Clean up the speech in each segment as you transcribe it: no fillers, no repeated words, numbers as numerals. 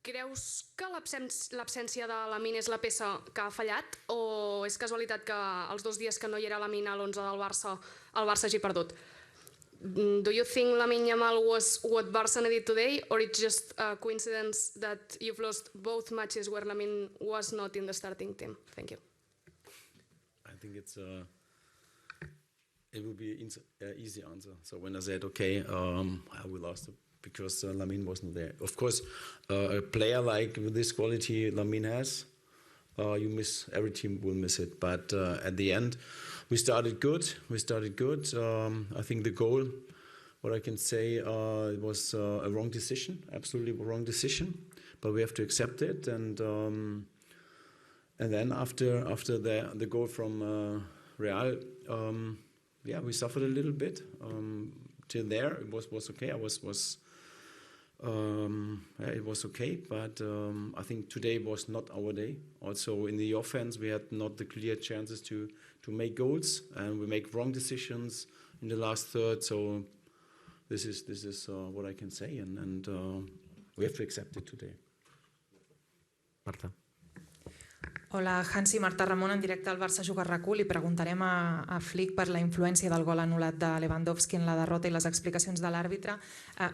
Creus que l'absència de Lamine és la peça que ha fallat o és casualitat que els 2 dies que no hi era Lamine a l'11 del Barça, el Barça hagi perdut? Do you think Lamine Yamal was what Barça needed today, or it's just a coincidence that you've lost both matches where Lamine was not in the starting team? Thank you. I think it will be an easy answer. So when I said, okay, we lost it because Lamine wasn't there. Of course, a player like with this quality Lamine has, every team will miss it. But at the end, we started good. I think the goal, what I can say, it was a wrong decision, absolutely wrong decision. But we have to accept it. And then after the goal from Real, we suffered a little bit. Till there, it was okay. It was okay, but I think today was not our day. Also in the offense, we had not the clear chances to make goals, and we make wrong decisions in the last third. So this is what I can say, and we have to accept it today. Marta. Hola, Hansi, Marta Ramon, en directe al Barça Juga RAC1. Li preguntarem a Flick per la influència del gol anul·lat de Lewandowski en la derrota i les explicacions de l'àrbitre.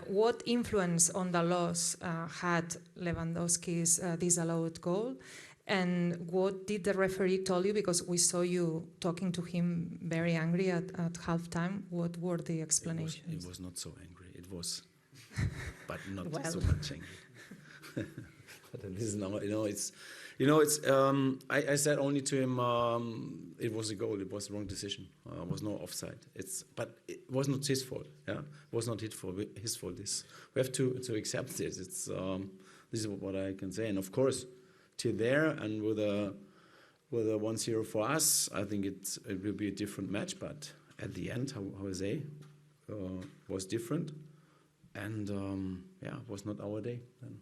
What influence on the loss had Lewandowski's disallowed goal? And what did the referee tell you? Because we saw you talking to him very angry at halftime. What were the explanations? It was not so angry. It was, but not so much angry. But listen, I said only to him, it was a goal. It was a wrong decision. It was no offside. But it was not his fault. Yeah, it was not his fault. We have to accept this. This is what I can say. And of course, till there and with a 1-0 for us, I think it will be a different match. But at the end, how I say, was different, and it was not our day then.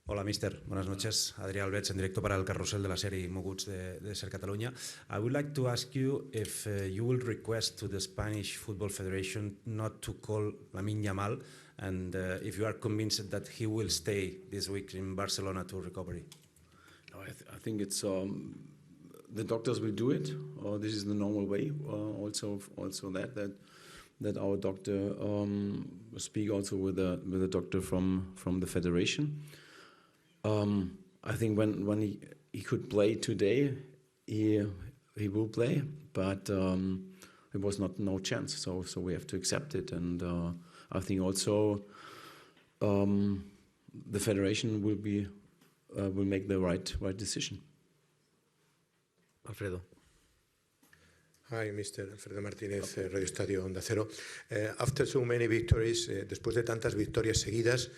Hola, mister. Buenas noches. Adrià Albets, en directo para el carrusel de la serie Moguts de Ser Catalunya. I would like to ask you if you will request to the Spanish Football Federation not to call Lamine Yamal, and if you are convinced that he will stay this week in Barcelona to recovery. No, I think it's the doctors will do it. This is the normal way. Also that our doctor speak also with the doctor from the federation. I think when he could play today, he will play, but it was no chance. So we have to accept it, and I think also the federation will make the right decision. Alfredo. Hi, Mr. Alfredo Martínez, Radio Estadio Onda Cero. After so many victories, después de tantas victorias seguidas,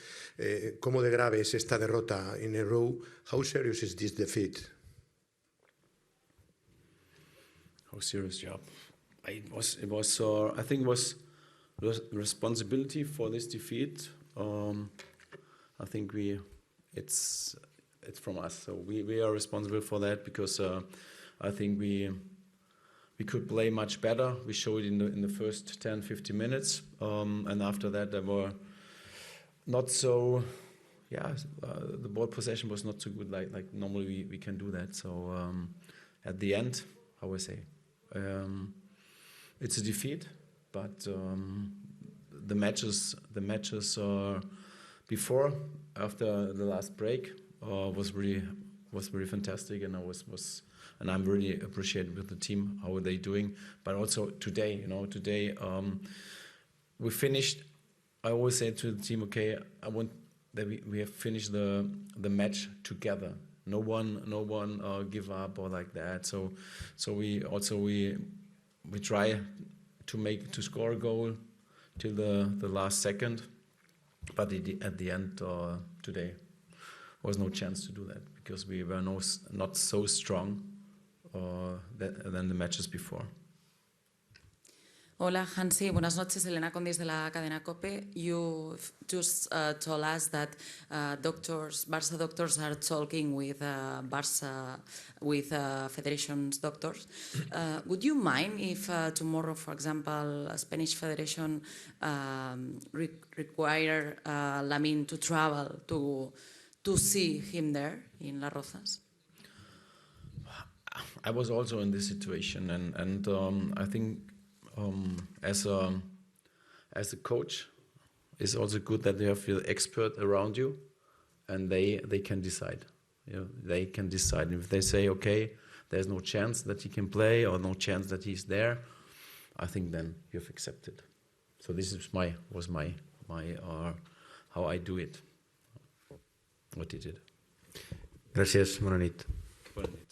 ¿cómo de grave es esta derrota in a row? How serious is this defeat? How serious, yeah. I think it was responsibility for this defeat. I think it's from us, so we are responsible for that, because I think we could play much better. We showed it in the first 10-15 minutes, and after that there were not so. The ball possession was not so good like normally we can do that. So at the end, how I say, it's a defeat, but the matches before, after the last break, was really fantastic, and and I'm really appreciative with the team how they doing. But also today, we finished. I always say to the team, okay, I want that we have finished the match together. No one give up or like that. So we try to score a goal till the last second, but at the end today was no chance to do that, because we were not so strong than the matches before. Hola, Hansi. Buenas noches. Elena Condis de la cadena COPE. You just told us that Barça doctors are talking with federation's doctors. Would you mind if tomorrow, for example, a Spanish federation require Lamine to travel to see him there in Las Rozas? I was also in this situation, and I think as a coach, it's also good that you have the expert around you, and they can decide. They can decide if they say, okay, there's no chance that he can play or no chance that he's there. I think then you've accepted. So this is was my how I do it. What he did. Gràcies, bona nit. Bona nit.